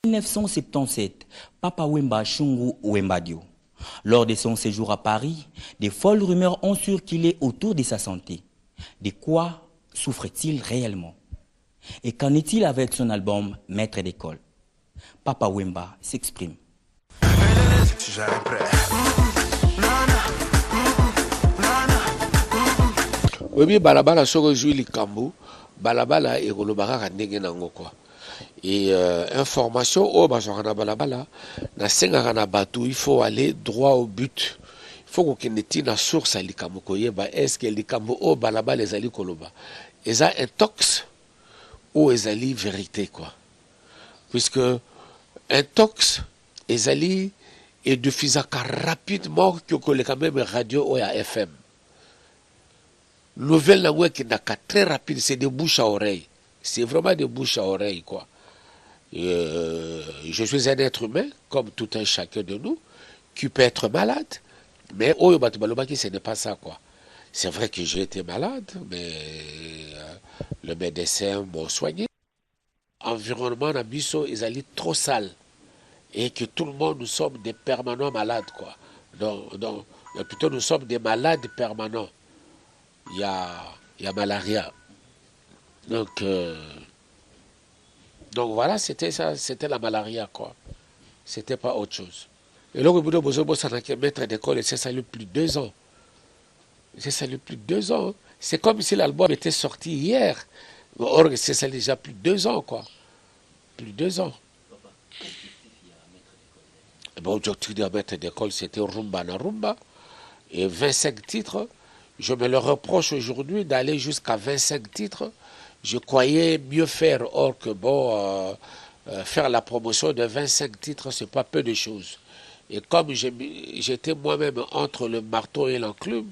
1977, Papa Wemba Shungu Wembadio. Lors de son séjour à Paris, des folles rumeurs ont circulé autour de sa santé. De quoi souffre-t-il réellement? Et qu'en est-il avec son album Maître d'école? Papa Wemba s'exprime. Oui, balabala soko joue likambo, balabala et golobara ndenge nango quoi. Et information au bazorana balabala na senga na batu, il faut aller droit au but. Il faut qu'on ait na source à likambo koyeba est-ce que likambo au balabala les ali koloba. Eza intox ou ezali vérité quoi. Puisque intox ezali et de fizaka rapidement que quand même radio ou à FM. Nouvelle langue qui n'a qu'à très rapide, c'est de bouche à oreille. C'est vraiment de bouche à oreille, quoi. Je suis un être humain, comme tout un chacun de nous, qui peut être malade, mais ce n'est pas ça, quoi. C'est vrai que j'ai été malade, mais le médecin m'a soigné. Environnement Nabiso, ils allaient trop sale. Et que tout le monde, nous sommes des permanents malades, quoi. Donc plutôt, nous sommes des malades permanents. Il y a malaria. Donc voilà, c'était ça, c'était la malaria, quoi. C'était pas autre chose. Et là, au bout ça n'a qu'à maître d'école, et c'est ça le plus de 2 ans. C'est ça le plus de 2 ans. C'est comme si l'album était sorti hier. Or, c'est ça déjà plus de 2 ans, quoi. Plus de 2 ans. Bon, l'objectif de maître d'école, c'était Rumba na Rumba. Et 25 titres. Je me le reproche aujourd'hui d'aller jusqu'à 25 titres. Je croyais mieux faire, or que bon, faire la promotion de 25 titres, c'est pas peu de choses. Et comme j'étais moi-même entre le marteau et l'enclume,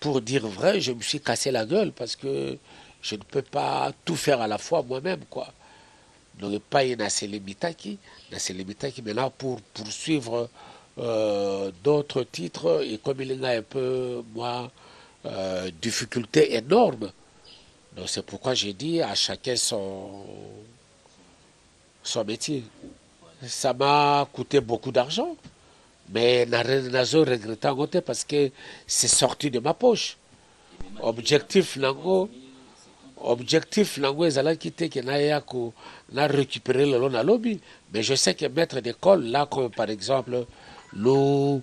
pour dire vrai, je me suis cassé la gueule parce que je ne peux pas tout faire à la fois moi-même, quoi. Donc, pas une Nasselimitaki, maintenant pour poursuivre d'autres titres, et comme il y a un peu, moi, difficulté énorme. Donc c'est pourquoi j'ai dit à chacun son métier. Ça m'a coûté beaucoup d'argent, mais je ne regrette pas parce que c'est sorti de ma poche. Objectif nango ezala quitté que na récupérer le long à lobby, mais je sais que maître d'école là, comme par exemple nous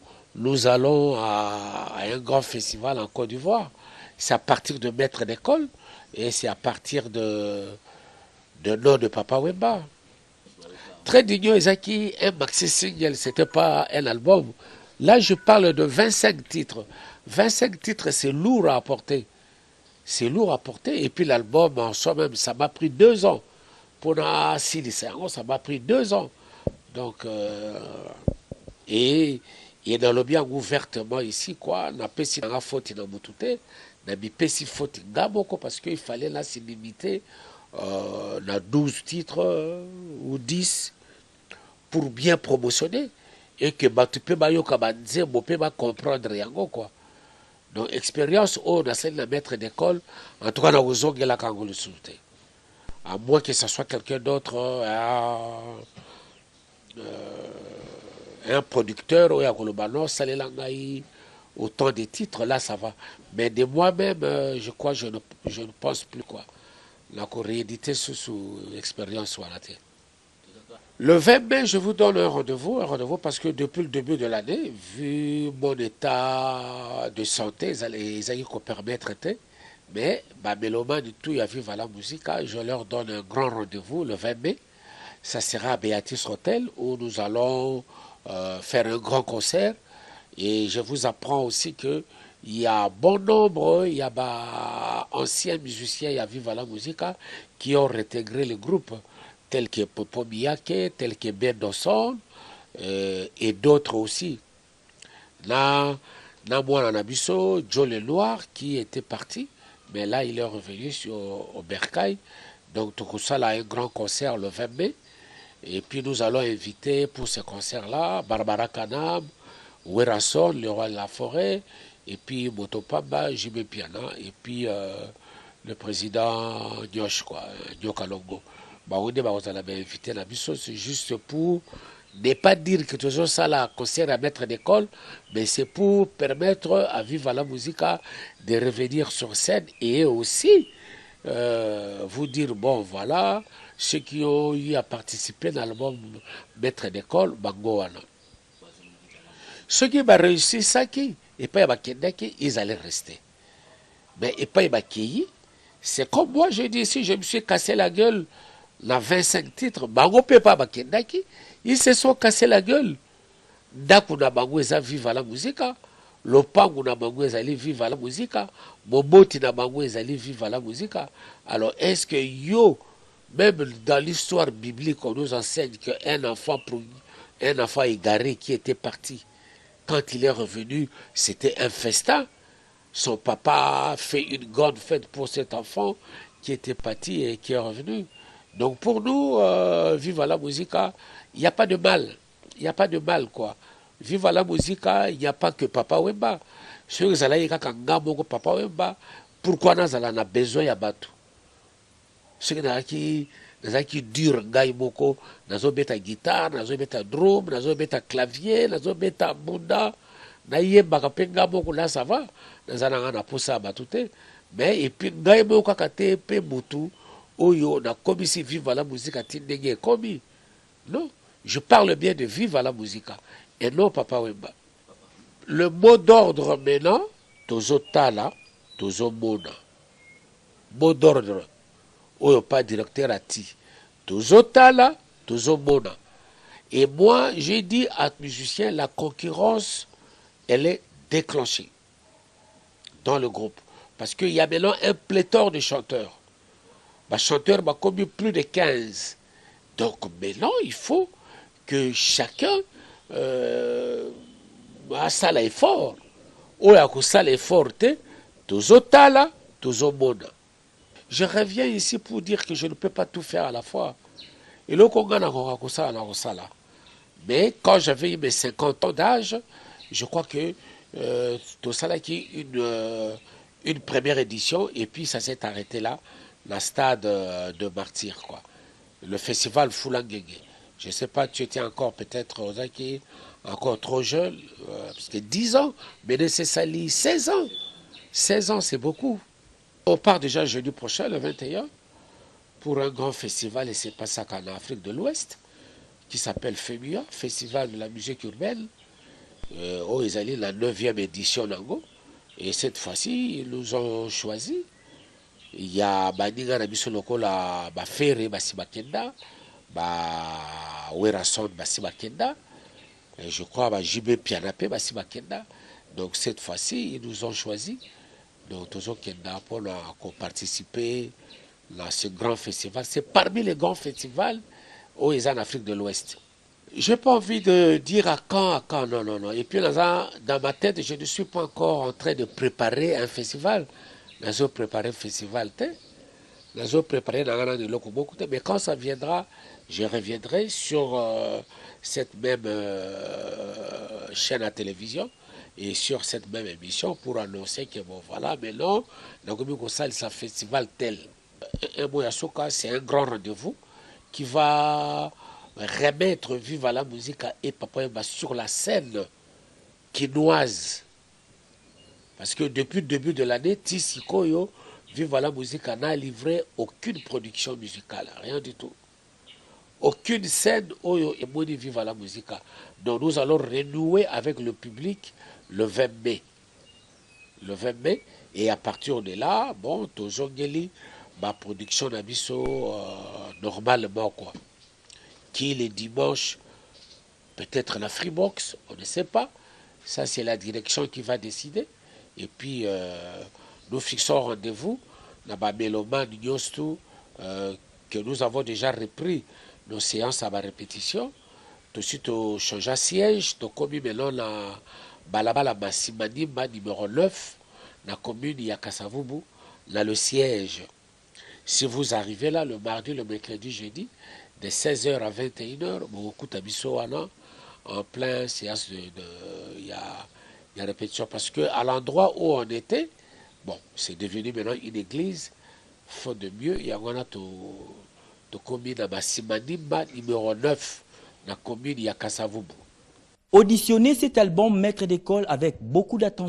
allons à un grand festival en Côte d'Ivoire. C'est à partir de maître d'école et c'est à partir de nom de Papa Wemba. Très digno Ezaki, un maxi single, c'était pas un album. Là, je parle de 25 titres. 25 titres, c'est lourd à apporter. C'est lourd à porter. Et puis l'album en soi-même, ça m'a pris 2 ans. Pour la ça m'a pris 2 ans. Donc, et dans le bien ouvertement ici, quoi, on a pas si la faute dans Moutouté. Na bipesi faute ngaboko parce qu'il fallait là se limiter à 12 titres ou 10 pour bien promotionner et que tu peux comprendre yango quoi. Donc expérience on a celle de maître d'école en tout cas dans aux la Kango le souté. À moins que ce soit quelqu'un d'autre un producteur ou un colobano salelangai autant de titres, là ça va. Mais de moi-même, je crois, je ne pense plus quoi. La réédité sous expérience. Voilà. Le 20 mai, je vous donne un rendez-vous parce que depuis le début de l'année, vu mon état de santé, ils allaient permettre, mais Méloma du tout, il y a vu la musique, je leur donne un grand rendez-vous le 20 mai. Ça sera à Béatrice Hotel où nous allons faire un grand concert. Et je vous apprends aussi qu'il y a bon nombre, il y a anciens musiciens, il y a Viva la Musica, qui ont réintégré le groupe, tels que Popo Miyake, tels que Ben Dawson, et d'autres aussi. Là, moi, Nabiso, Joe Lenoir, qui était parti, mais là, il est revenu au Bercail. Donc, tout ça, là, un grand concert le 20 mai. Et puis, nous allons inviter pour ce concert-là Barbara Kanam, Werason, le roi de la forêt, et puis Motopamba, Jimé Piana, et puis le président Nyosh, quoi, Nyokalongo. bah on vous allez invité la biso, c'est juste pour ne pas dire que toujours ça là concerne à maître d'école, mais c'est pour permettre à Viva la Musica de revenir sur scène et aussi vous dire bon voilà ceux qui ont eu à participer dans l'album maître d'école bangoana. Ceux qui ont réussi ça qui et pas ils allaient rester. Mais et pas c'est comme moi je dis si je me suis cassé la gueule dans 25 titres, bango peut pas bakendaki, ils se sont cassé la gueule. Ndaku na bango eza viva la musica, lopangu na bango ezali viva la musica, moboti na bango ezali viva la musica. Alors est-ce que yo, même dans l'histoire biblique, on nous enseigne qu'un enfant, un enfant égaré qui était parti, quand il est revenu, c'était un festin. Son papa a fait une grande fête pour cet enfant qui était parti et qui est revenu. Donc pour nous, Viva la Musica, il n'y a pas de mal. Il n'y a pas de mal, quoi. Viva la Musica, il n'y a pas que Papa Wemba. Ceux qui ont Papa Wemba, pourquoi nous avons besoin de Batou? Ceux qui durent, Gaïmoko, nous avons besoin de guitare, nous avons besoin de drum, nous avons besoin de clavier, nous avons besoin de bunda. Là, ça va. Nous avons besoin de mais et puis, Gaïmoko, Kate, Mutu, Oyo, on a commis si Viva la Musica, Tindenge, commis. Non, je parle bien de Viva la Musica et non Papa Wemba. Le mot d'ordre maintenant, Tozo Tala, Tozo Mona. Mot d'ordre, Oyo pas directeur à ti. Tozo Tala, Tozo Mona. Et moi, j'ai dit à musicien, la concurrence, elle est déclenchée dans le groupe. Parce qu'il y a maintenant un pléthore de chanteurs. Ma chanteur m'a commis plus de 15. Donc maintenant, il faut que chacun fasse l'effort. Je reviens ici pour dire que je ne peux pas tout faire à la fois. Mais quand j'avais eu mes 50 ans d'âge, je crois que tout ça là qui une première édition et puis ça s'est arrêté là, la stade de Martyr, quoi. Le festival Fulangenge. Je ne sais pas, tu étais encore peut-être encore trop jeune, parce que 10 ans, mais c'est sali 16 ans. 16 ans, c'est beaucoup. On part déjà jeudi prochain, le 21, pour un grand festival, et c'est pas ça qu'en Afrique de l'Ouest, qui s'appelle FEMUA, Festival de la musique urbaine. Ils allaient la 9e édition d'Ango. Et cette fois-ci, ils nous ont choisi. Il y a Baninga Nabiso Lokola, Bafere, Basibakenda, Werason, Basibakenda, et je crois JB Pianapé, Basibakenda. Donc cette fois-ci, ils nous ont choisi. Donc Tozo Kenda pour participer à ce grand festival. C'est parmi les grands festivals où ils sont en Afrique de l'Ouest. Je n'ai pas envie de dire à quand, non, non, non. Et puis dans ma tête, je ne suis pas encore en train de préparer un festival. Nous avons préparé un festival, nous avons préparé mais quand ça viendra, je reviendrai sur cette même chaîne à télévision et sur cette même émission pour annoncer que bon voilà, maintenant, c'est un festival tel. Un Moyasoka, c'est un grand rendez-vous qui va remettre Viva la Musica et Papa Wemba sur la scène quinoise. Parce que depuis le début de l'année, Tissikoyo, Viva la Musica n'a livré aucune production musicale, rien du tout. Aucune scène Oyo et Moni Viva la Musica. Donc nous allons renouer avec le public le 20 mai. Le 20 mai, et à partir de là, bon, Tozongeli, ma production d'abisso normalement, quoi. Qui les dimanches, peut-être la Freebox, on ne sait pas. Ça, c'est la direction qui va décider. Et puis, nous fixons rendez-vous dans la Mélomane Nyostu, que nous avons déjà repris nos séances à ma répétition. Tout de suite, on change à siège. Donc, comme maintenant, la Balabala Massimanima numéro 9, la commune Yakasavubu, là, le siège. Si vous arrivez là, le mardi, le mercredi, jeudi, de 16h à 21h, en plein séance il y a répétition. Parce qu'à l'endroit où on était, bon, c'est devenu maintenant une église, faute de mieux, il y a commune à Masimanimba, numéro 9, la commune Yakasavubu. Auditionnez cet album Maître d'école avec beaucoup d'attention.